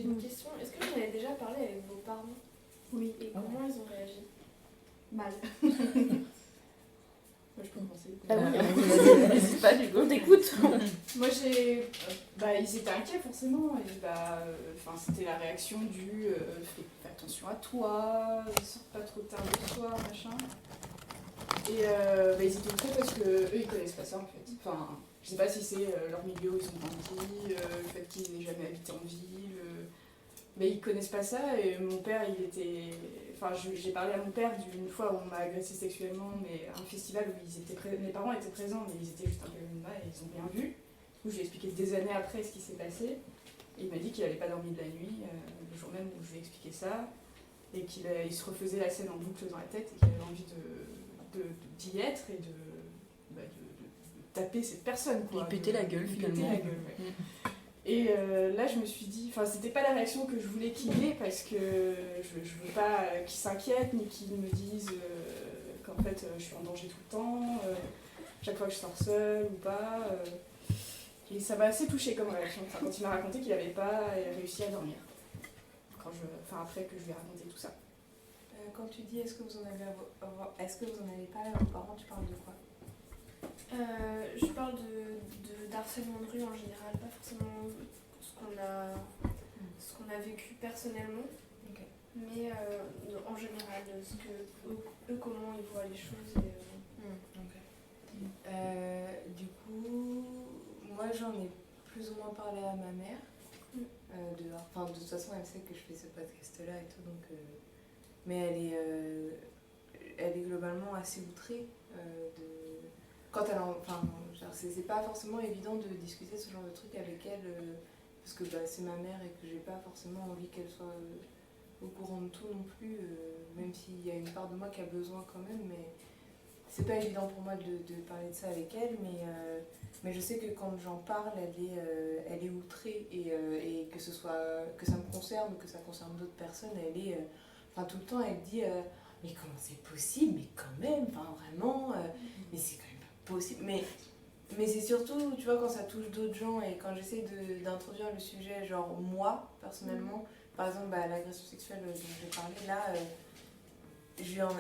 J'ai une question. Est-ce que vous en avez déjà parlé avec vos parents? Oui. Et comment ils ont réagi? Mal. Moi, je peux commencer. Ah oui, n'hésite pas, du coup, on t'écoute. Moi, ils étaient inquiets forcément. Et c'était la réaction du fais attention à toi, sors pas trop tard le soir, machin. Et ils étaient outrés parce que eux ils connaissent pas ça en fait. Enfin, je sais pas si c'est leur milieu où ils ont grandi, le fait qu'ils n'aient jamais habité en ville. Mais ils connaissent pas ça et mon père il était. Enfin, j'ai parlé à mon père d'une fois où on m'a agressé sexuellement, mais à un festival où mes parents étaient présents, mais ils étaient juste un peu minima et ils ont rien vu. Du coup, je lui ai expliqué des années après ce qui s'est passé. Et il m'a dit qu'il n'avait pas dormi de la nuit, le jour même où je lui ai expliqué ça, et qu'il se refaisait la scène en boucle dans la tête et qu'il avait envie d'y être et de taper cette personne. Quoi, péter la gueule finalement. Péter la gueule, ouais. Et là, je me suis dit, enfin, c'était pas la réaction que je voulais qu'il ait parce que je veux pas qu'il s'inquiète ni qu'il me dise qu'en fait je suis en danger tout le temps, chaque fois que je sors seule ou pas. Et ça m'a assez touchée comme réaction. Enfin, quand il m'a raconté qu'il n'avait pas réussi à dormir. Après que je lui ai raconté tout ça. Quand tu dis est-ce que vous en avez parlé à vos parents, tu parles de quoi? Je parle d'harcèlement de rue en général, pas forcément ce qu'on a vécu personnellement, Okay. mais en général, eux comment ils voient les choses. Du coup, moi j'en ai plus ou moins parlé à ma mère. De toute façon, elle sait que je fais ce podcast-là et tout, donc. Mais elle est globalement assez outrée quand elle c'est pas forcément évident de discuter ce genre de truc avec elle parce que c'est ma mère et que j'ai pas forcément envie qu'elle soit au courant de tout non plus, même s'il y a une part de moi qui a besoin quand même, mais c'est pas évident pour moi de parler de ça avec elle, mais je sais que quand j'en parle, elle est outrée et que ça me concerne ou que ça concerne d'autres personnes, tout le temps elle dit mais comment c'est possible, mais quand même, vraiment, mais c'est quand même pas possible, mais c'est surtout, tu vois, quand ça touche d'autres gens et quand j'essaie d'introduire le sujet, genre moi, personnellement, par exemple, l'agression sexuelle dont j'ai parlé, là,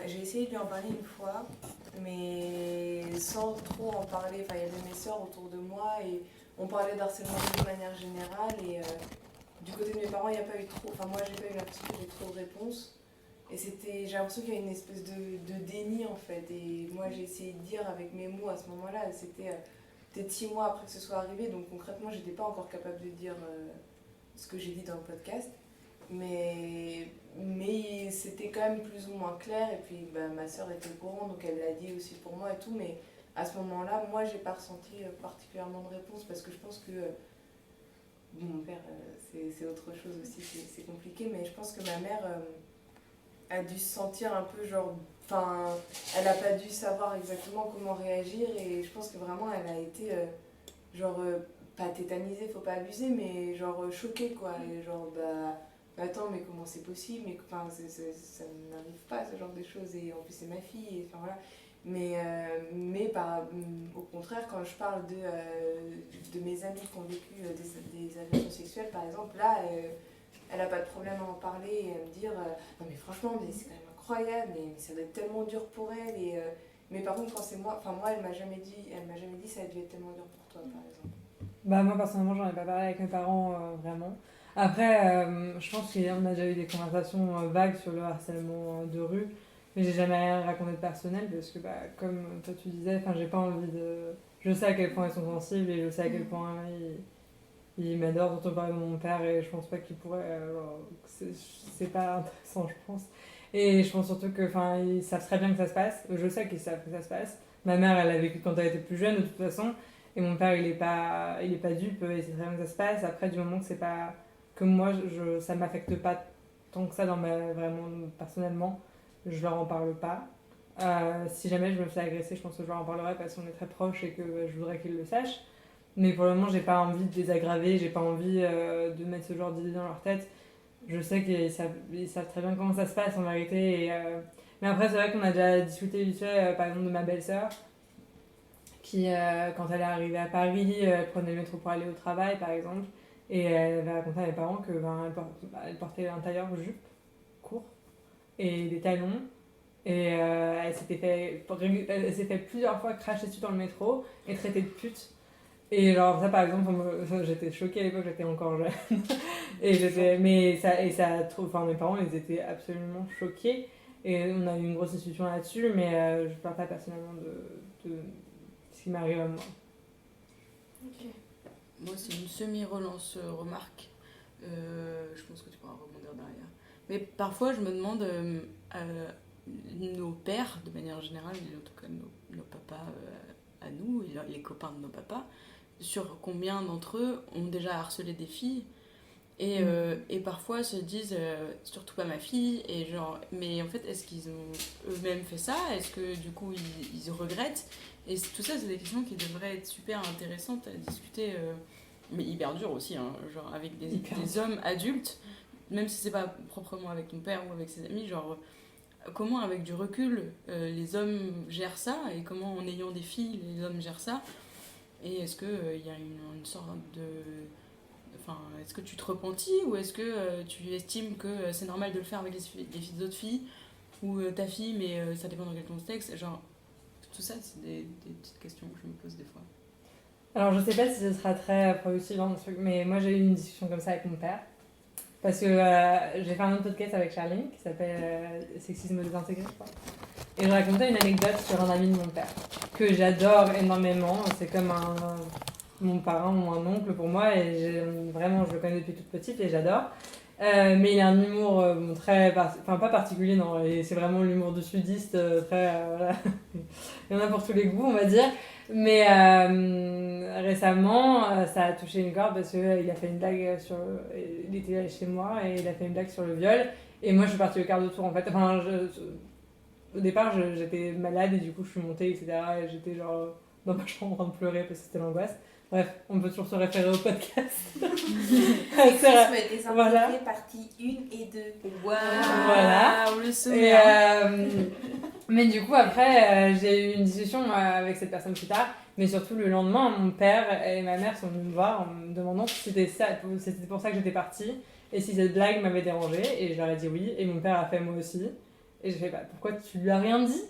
j'ai essayé de lui en parler une fois, mais sans trop en parler. Enfin, il y avait mes sœurs autour de moi et on parlait d'harcèlement de manière générale et du côté de mes parents, il n'y a pas eu trop, enfin moi j'ai pas eu l'impression qu'il y avait trop de réponses. Et j'ai l'impression qu'il y a une espèce de déni en fait. Et moi j'ai essayé de dire avec mes mots à ce moment-là, c'était peut-être 6 mois après que ce soit arrivé, donc concrètement j'étais pas encore capable de dire ce que j'ai dit dans le podcast. Mais c'était quand même plus ou moins clair. Et puis ma soeur était au courant, donc elle l'a dit aussi pour moi et tout. Mais à ce moment-là, moi j'ai pas ressenti particulièrement de réponse parce que je pense que mon père, c'est autre chose aussi, c'est compliqué. Mais je pense que ma mère a dû se sentir un peu genre, enfin, elle a pas dû savoir exactement comment réagir et je pense que vraiment elle a été pas tétanisée, faut pas abuser, mais genre choquée quoi, et genre attends mais comment c'est possible, mais enfin ça n'arrive pas ce genre de choses et en plus c'est ma fille et enfin voilà, mais au contraire quand je parle de mes amis qui ont vécu des agressions sexuelles par exemple, là elle n'a pas de problème à en parler et à me dire non mais franchement mais c'est quand même incroyable, mais ça doit être tellement dur pour elle mais par contre quand c'est moi, enfin moi elle m'a jamais dit ça a dû être tellement dur pour toi par exemple. Moi personnellement j'en ai pas parlé avec mes parents vraiment. Après je pense qu'on a déjà eu des conversations vagues sur le harcèlement de rue, mais j'ai jamais rien raconté de personnel parce que comme toi tu disais, j'ai pas envie de... Je sais à quel point ils sont sensibles et je sais à quel point il m'adore, surtout par exemple mon père, et je pense pas qu'il pourrait... c'est pas intéressant je pense. Et je pense surtout que ils savent très bien que ça se passe, je sais qu'ils savent que ça se passe. Ma mère elle a vécu quand elle était plus jeune de toute façon, et mon père il est pas dupe, il sait très bien que ça se passe. Après du moment que c'est pas... que moi ça m'affecte pas tant que ça vraiment personnellement, je leur en parle pas. Si jamais je me fais agresser, je pense que je leur en parlerai parce qu'on est très proches et que je voudrais qu'ils le sachent. Mais pour le moment, j'ai pas envie de les aggraver, j'ai pas envie de mettre ce genre d'idée dans leur tête. Je sais qu'ils savent très bien comment ça se passe en vérité. Mais après, c'est vrai qu'on a déjà discuté vite fait, par exemple, de ma belle-sœur, qui, quand elle est arrivée à Paris, elle prenait le métro pour aller au travail, par exemple. Et elle avait raconté à mes parents que elle portait un tailleur jupe court et des talons. Et elle s'est fait plusieurs fois cracher dessus dans le métro et traiter de pute. Et genre ça par exemple, j'étais choquée à l'époque, j'étais encore jeune. Mais mes parents ils étaient absolument choqués. Et on a eu une grosse discussion là-dessus, mais je parle pas personnellement de ce qui m'arrive à moi. Ok. Moi, c'est une semi-relance remarque. Je pense que tu pourras rebondir derrière. Mais parfois, je me demande, nos pères, de manière générale, en tout cas nos papas à nous, et les copains de nos papas, sur combien d'entre eux ont déjà harcelé des filles. Et parfois se disent surtout pas ma fille, et genre, mais en fait est-ce qu'ils ont eux-mêmes fait ça, est-ce que du coup ils regrettent, et tout ça c'est des questions qui devraient être super intéressantes à discuter, mais hyper dures aussi, hein, genre avec des hommes adultes, même si c'est pas proprement avec ton père ou avec ses amis, genre comment avec du recul les hommes gèrent ça, et comment en ayant des filles les hommes gèrent ça, et est-ce que il y a une sorte de... Enfin, est-ce que tu te repentis, ou est-ce que tu estimes que c'est normal de le faire avec les filles d'autres filles, ou ta fille, mais ça dépend dans quel contexte, genre, tout ça c'est des petites questions que je me pose des fois. Alors je sais pas si ce sera très productif dans le truc, mais moi j'ai eu une discussion comme ça avec mon père. Parce que j'ai fait un autre podcast avec Charline qui s'appelle Sexisme désintégré, je crois. Et je racontais une anecdote sur un ami de mon père, que j'adore énormément. C'est comme mon parrain ou un oncle pour moi, et vraiment je le connais depuis toute petite et j'adore. Mais il a un humour pas particulier, non, et c'est vraiment l'humour de sudiste, voilà. Il y en a pour tous les goûts, on va dire. Mais récemment, ça a touché une corde parce qu'il a fait une blague il était allé chez moi et il a fait une blague sur le viol. Et moi, je suis partie au quart de tour, en fait. Enfin, au départ, j'étais malade et du coup, je suis montée, etc. Et j'étais genre dans ma chambre en train de pleurer parce que c'était l'angoisse. Bref, on peut toujours se référer au podcast. Sexisme désintégré, voilà. partie 1 et 2. Waouh, voilà. Le sommaire. Mais du coup, après, j'ai eu une discussion avec cette personne plus tard. Mais surtout, le lendemain, mon père et ma mère sont venus me voir en me demandant si c'était pour ça que j'étais partie. Et si cette blague m'avait dérangée. Et je leur ai dit oui. Et mon père a fait moi aussi. Et j'ai fait, pourquoi tu lui as rien dit ?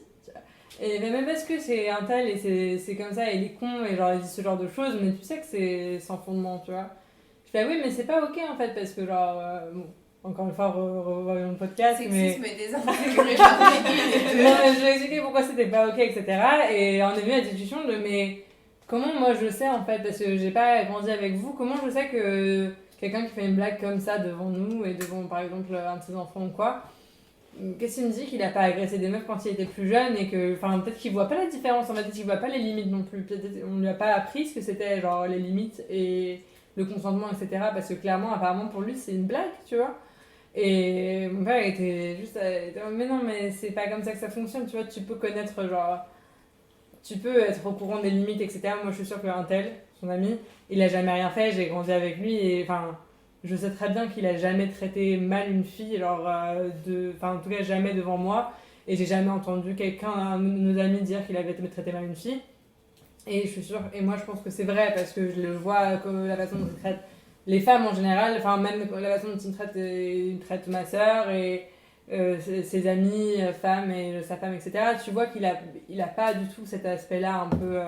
Et même parce que c'est un tel et c'est comme ça, et il est con, et genre il dit ce genre de choses, mais tu sais que c'est sans fondement, tu vois. Je fais, oui, mais c'est pas ok en fait, parce que genre, bon, encore une fois, revoyons le podcast, Sexisme mais... désintégré, Non, mais je vais expliquer pourquoi c'était pas ok, etc. Et on est venu à la discussion de, mais comment moi je sais en fait, parce que j'ai pas grandi avec vous, comment je sais que quelqu'un qui fait une blague comme ça devant nous, et devant par exemple un de ses enfants ou quoi, qu'est-ce qu'il me dit qu'il a pas agressé des meufs quand il était plus jeune, et que, enfin, peut-être qu'il voit pas la différence, en fait, peut-être qu'il voit pas les limites non plus, peut-être on lui a pas appris ce que c'était, genre, les limites et le consentement, etc. Parce que clairement, apparemment, pour lui, c'est une blague, tu vois. Et mon père était juste, mais non, mais c'est pas comme ça que ça fonctionne, tu vois, tu peux connaître, genre, tu peux être au courant des limites, etc. Moi, je suis sûre qu'un tel, son ami, il a jamais rien fait, j'ai grandi avec lui, et enfin... Je sais très bien qu'il a jamais traité mal une fille, genre en tout cas jamais devant moi, et j'ai jamais entendu un de nos amis dire qu'il avait traité mal une fille. Et je suis sûre, et moi je pense que c'est vrai parce que je le vois comme la façon dont il traite les femmes en général, enfin même la façon dont il traite ma sœur et ses amies femmes et sa femme, etc. Tu vois qu'il a pas du tout cet aspect-là un peu.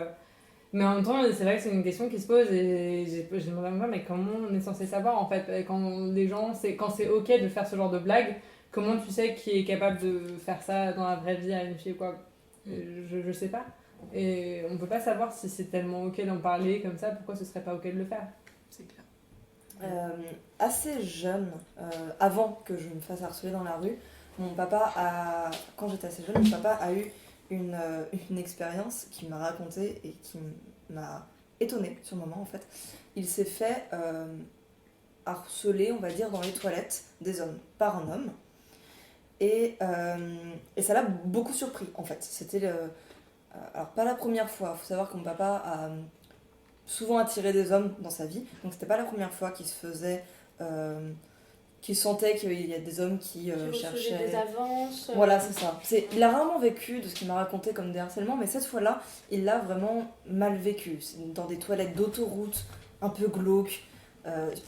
Mais en même temps, c'est vrai que c'est une question qui se pose, et j'ai demandé à mon père, mais comment on est censé savoir en fait, quand c'est ok de faire ce genre de blague, comment tu sais qui est capable de faire ça dans la vraie vie à une fille ou quoi ? Je sais pas. Et on peut pas savoir si c'est tellement ok d'en parler comme ça, pourquoi ce serait pas ok de le faire ? C'est clair. Assez jeune, avant que je me fasse harceler dans la rue, quand j'étais assez jeune, mon papa a eu une expérience qu'il m'a racontée et qui m'a étonnée sur le moment en fait. Il s'est fait harceler, on va dire, dans les toilettes des hommes par un homme, et ça l'a beaucoup surpris en fait. C'était alors pas la première fois, il faut savoir que mon papa a souvent attiré des hommes dans sa vie, donc c'était pas la première fois qu'il se faisait qu'il sentait qu'il y a des hommes qui cherchaient des avances. Voilà, c'est ça. Il a rarement vécu de ce qu'il m'a raconté comme des harcèlements, mais cette fois-là, il l'a vraiment mal vécu. C'est dans des toilettes d'autoroute, un peu glauques,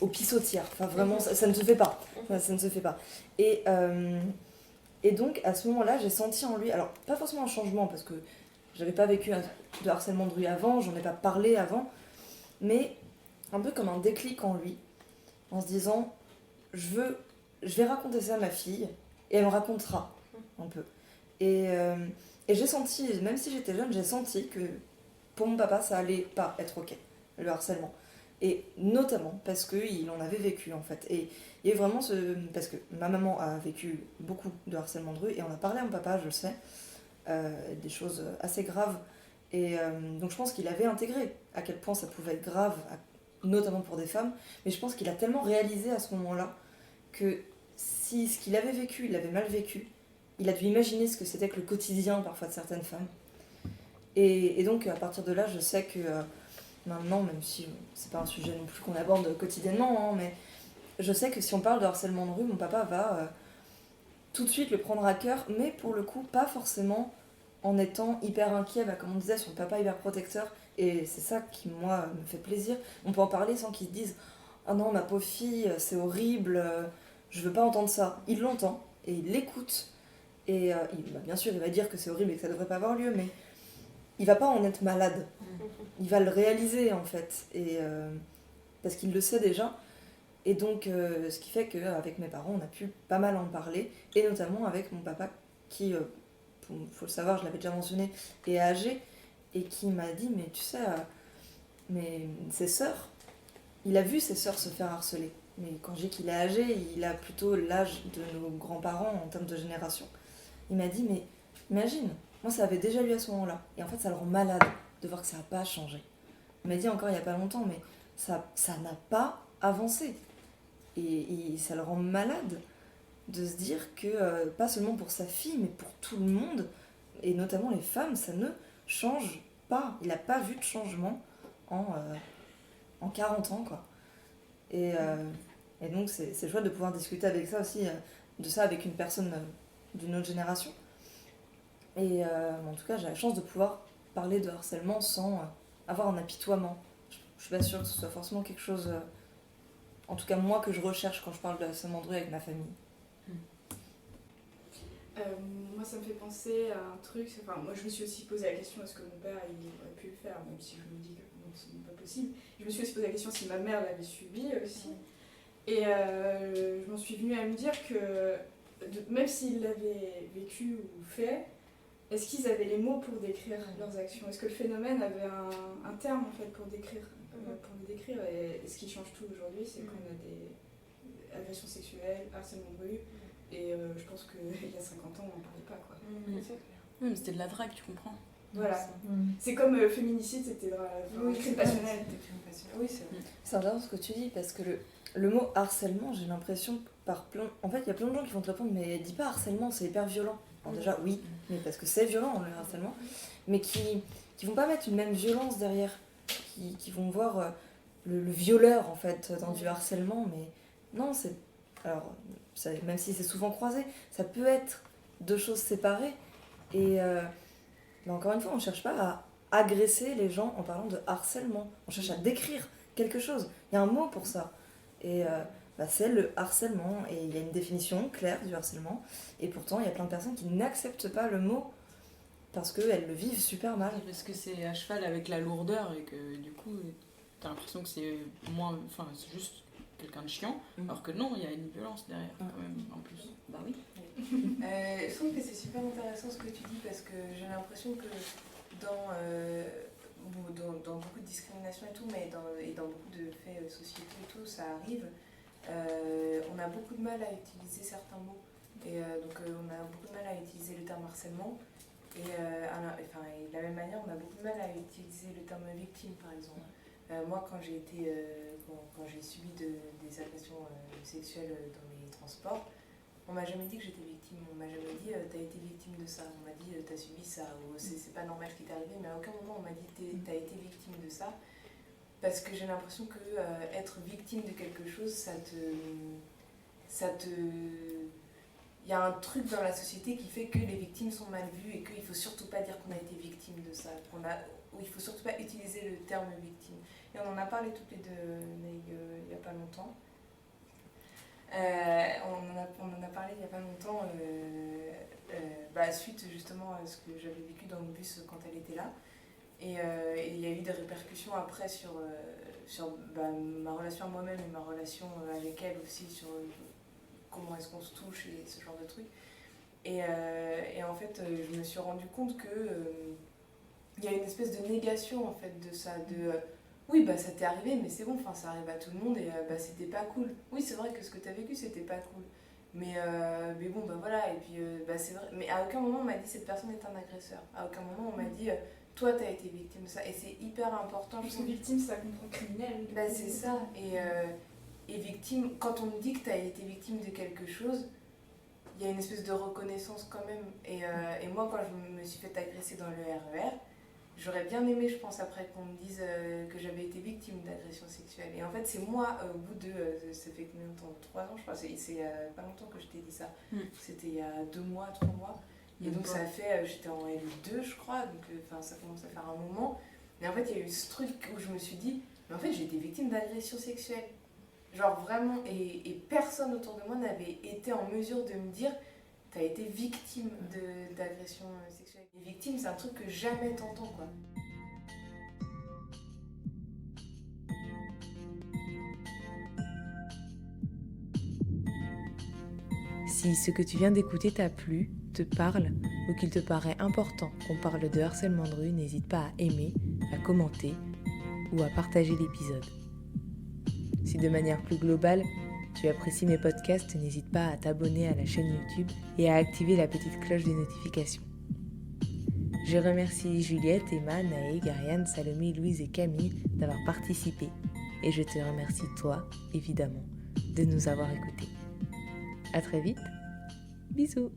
aux pissotières. Enfin, vraiment, ça ne se fait pas. Ça ne se fait pas. Et donc, à ce moment-là, j'ai senti en lui, alors pas forcément un changement, parce que j'avais pas vécu de harcèlement de rue avant, j'en ai pas parlé avant, mais un peu comme un déclic en lui, en se disant, je vais raconter ça à ma fille, et elle me racontera un peu. Et j'ai senti, même si j'étais jeune, j'ai senti que pour mon papa, ça allait pas être ok, le harcèlement. Et notamment parce qu'il en avait vécu en fait. Et il y a eu vraiment parce que ma maman a vécu beaucoup de harcèlement de rue, et on a parlé à mon papa, je le sais, des choses assez graves. Et donc je pense qu'il avait intégré à quel point ça pouvait être grave, notamment pour des femmes, mais je pense qu'il a tellement réalisé à ce moment-là que si ce qu'il avait vécu, il l'avait mal vécu, il a dû imaginer ce que c'était que le quotidien parfois de certaines femmes. Et donc à partir de là, je sais que maintenant, même si c'est pas un sujet non plus qu'on aborde quotidiennement, hein, mais je sais que si on parle de harcèlement de rue, mon papa va tout de suite le prendre à cœur, mais pour le coup, pas forcément en étant hyper inquiet, comme on disait, son papa hyper protecteur. Et c'est ça qui, moi, me fait plaisir. On peut en parler sans qu'il se dise « Ah non, ma pauvre fille, c'est horrible, je veux pas entendre ça ». Il l'entend et il l'écoute. Et bien sûr, il va dire que c'est horrible et que ça devrait pas avoir lieu, mais il va pas en être malade. Il va le réaliser, en fait. Et, parce qu'il le sait déjà. Et donc, ce qui fait qu'avec mes parents, on a pu pas mal en parler. Et notamment avec mon papa qui, faut le savoir, je l'avais déjà mentionné, est âgé. Et qui m'a dit, mais tu sais, mais ses sœurs, il a vu ses sœurs se faire harceler. Mais quand je dis qu'il est âgé, il a plutôt l'âge de nos grands-parents en termes de génération. Il m'a dit, mais imagine, moi ça avait déjà lu à ce moment-là. Et en fait, ça le rend malade de voir que ça n'a pas changé. Il m'a dit encore il n'y a pas longtemps, mais ça n'a pas avancé. Et ça le rend malade de se dire que, pas seulement pour sa fille, mais pour tout le monde, et notamment les femmes, ça ne change pas. Il n'a pas vu de changement en 40 ans, quoi. Et donc, c'est chouette de pouvoir discuter avec ça aussi, de ça avec une personne d'une autre génération. Et en tout cas, j'ai la chance de pouvoir parler de harcèlement sans avoir un apitoiement. Je suis pas sûre que ce soit forcément quelque chose, en tout cas moi, que je recherche quand je parle de harcèlement de rue avec ma famille. Moi, ça me fait penser à un truc. Enfin, moi, je me suis aussi posé la question est-ce que mon père il aurait pu le faire, même si je me dis que bon, ce n'est pas possible. Je me suis aussi posé la question si ma mère l'avait subi aussi. Et je m'en suis venue à me dire que même s'ils l'avaient vécu ou fait, est-ce qu'ils avaient les mots pour décrire leurs actions? Est-ce que le phénomène avait un terme en fait pour décrire, le décrire? Et ce qui change tout aujourd'hui, c'est qu'on a des agressions sexuelles, harcèlement de rue. Et je pense qu'il y a 50 ans, on n'en parlait pas, quoi. Oui, mais c'était de la drague, tu comprends. Voilà. C'est comme féminicide, c'était crime passionnel. Oui, c'est vrai. C'est intéressant ce que tu dis, parce que le mot harcèlement, j'ai l'impression, en fait, il y a plein de gens qui vont te répondre, mais dis pas harcèlement, c'est hyper violent. Alors déjà, oui, mais parce que c'est violent, le harcèlement, mais qui vont pas mettre une même violence derrière, qui vont voir le violeur, en fait, dans du harcèlement, mais non, c'est... Alors, même si c'est souvent croisé, ça peut être deux choses séparées. Et mais encore une fois, on ne cherche pas à agresser les gens en parlant de harcèlement. On cherche à décrire quelque chose. Il y a un mot pour ça. Et c'est le harcèlement. Et il y a une définition claire du harcèlement. Et pourtant, il y a plein de personnes qui n'acceptent pas le mot parce qu'elles le vivent super mal. Parce que c'est à cheval avec la lourdeur et que du coup, t'as l'impression que c'est moins... Enfin, c'est juste quelqu'un de chiant, alors que non, il y a une violence derrière quand même, en plus. Bah oui. Je trouve que c'est super intéressant ce que tu dis parce que j'ai l'impression que dans beaucoup de discrimination et tout, mais dans beaucoup de faits sociétaux et tout, ça arrive. On a beaucoup de mal à utiliser certains mots. Et donc on a beaucoup de mal à utiliser le terme harcèlement. Et de la même manière, on a beaucoup de mal à utiliser le terme victime, par exemple. Moi, quand j'ai subi des agressions sexuelles dans les transports, on m'a jamais dit que j'étais victime. On m'a jamais dit t'as été victime de ça. On m'a dit t'as subi ça. Ou c'est pas normal ce qui t'est arrivé. Mais à aucun moment on m'a dit t'as été victime de ça. Parce que j'ai l'impression que être victime de quelque chose, il y a un truc dans la société qui fait que les victimes sont mal vues et qu'il faut surtout pas dire qu'on a été victime de ça, ou il faut surtout pas utiliser le terme victime. Et on en a parlé toutes les deux, Naïg, il y a pas longtemps. On en a parlé il y a pas longtemps, suite justement à ce que j'avais vécu dans le bus quand elle était là. Et il y a eu des répercussions après sur ma relation à moi-même et ma relation avec elle aussi, sur comment est-ce qu'on se touche et ce genre de trucs. Et en fait, je me suis rendu compte que il y a une espèce de négation en fait de ça, oui, ça t'est arrivé, mais c'est bon, ça arrive à tout le monde et c'était pas cool. Oui, c'est vrai que ce que t'as vécu, c'était pas cool. Mais bon, voilà, et puis c'est vrai. Mais à aucun moment on m'a dit cette personne est un agresseur. À aucun moment on m'a dit toi t'as été victime de ça. Et c'est hyper important. Parce que victime, ça comprend criminel. C'est ça. Et victime, quand on me dit que t'as été victime de quelque chose, il y a une espèce de reconnaissance quand même. Et moi, quand je me suis fait agresser dans le RER, j'aurais bien aimé, je pense, après qu'on me dise que j'avais été victime d'agression sexuelle. Et en fait, c'est moi, au bout de... ça fait combien de temps ? 3 ans, je crois. C'est pas longtemps que je t'ai dit ça. C'était il y a 2 mois, 3 mois. Et donc, ça a fait... j'étais en L2, je crois. Donc, ça commence à faire un moment. Mais en fait, il y a eu ce truc où je me suis dit... Mais en fait, j'ai été victime d'agression sexuelle. Genre, vraiment. Et personne autour de moi n'avait été en mesure de me dire... T'as été victime d'agression sexuelle. Les victimes, c'est un truc que jamais t'entends, quoi. Si ce que tu viens d'écouter t'a plu, te parle ou qu'il te paraît important qu'on parle de harcèlement de rue, n'hésite pas à aimer, à commenter ou à partager l'épisode. Si de manière plus globale, tu apprécies mes podcasts, n'hésite pas à t'abonner à la chaîne YouTube et à activer la petite cloche des notifications. Je remercie Juliette, Emma, Naïg, Ariane, Salomé, Louise et Camille d'avoir participé. Et je te remercie toi, évidemment, de nous avoir écoutés. À très vite. Bisous.